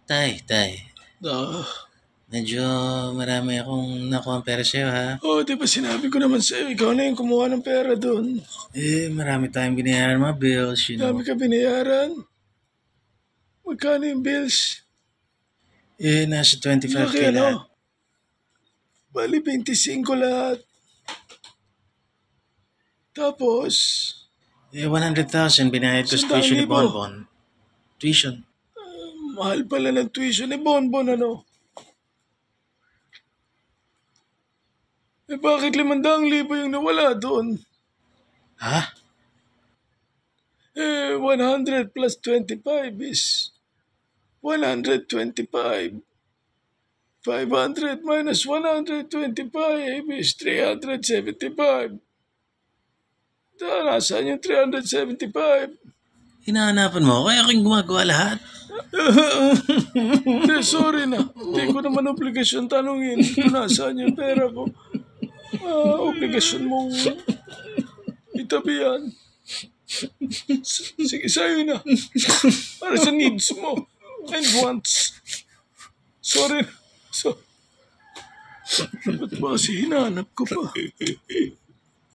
Tay, Ah, medyo marami akong nakuha pera sa'yo ha. di ba sinabi ko naman sa'yo, ikaw na yung kumuha ng pera doon. Marami tayong binayaran mga bills, Dami ka binayaran. Magkano yung bills? Nasa 25K Laki lahat. ano? Bali 25 lahat. Tapos, 100,000 binayad ko sa tuition ni 100,000. Bonbon. Tuition. Mahal pala ng tuition ni Bonbon ano? Bakit 500,000 yung nawala doon? Ha? 100 plus 25 is 125. 500 minus 125 is 375. Nasaan yung 375? Hinahanapan mo ako, kaya aking gumagawa lahat. Sorry na. Hindi ko naman obligasyon tanungin kung nasaan yung pera ko. Obligasyon mong itabi yan. Sige, sa'yo na. Para sa needs mo and wants. Sorry. Ba't ba kasi hinanap ko pa?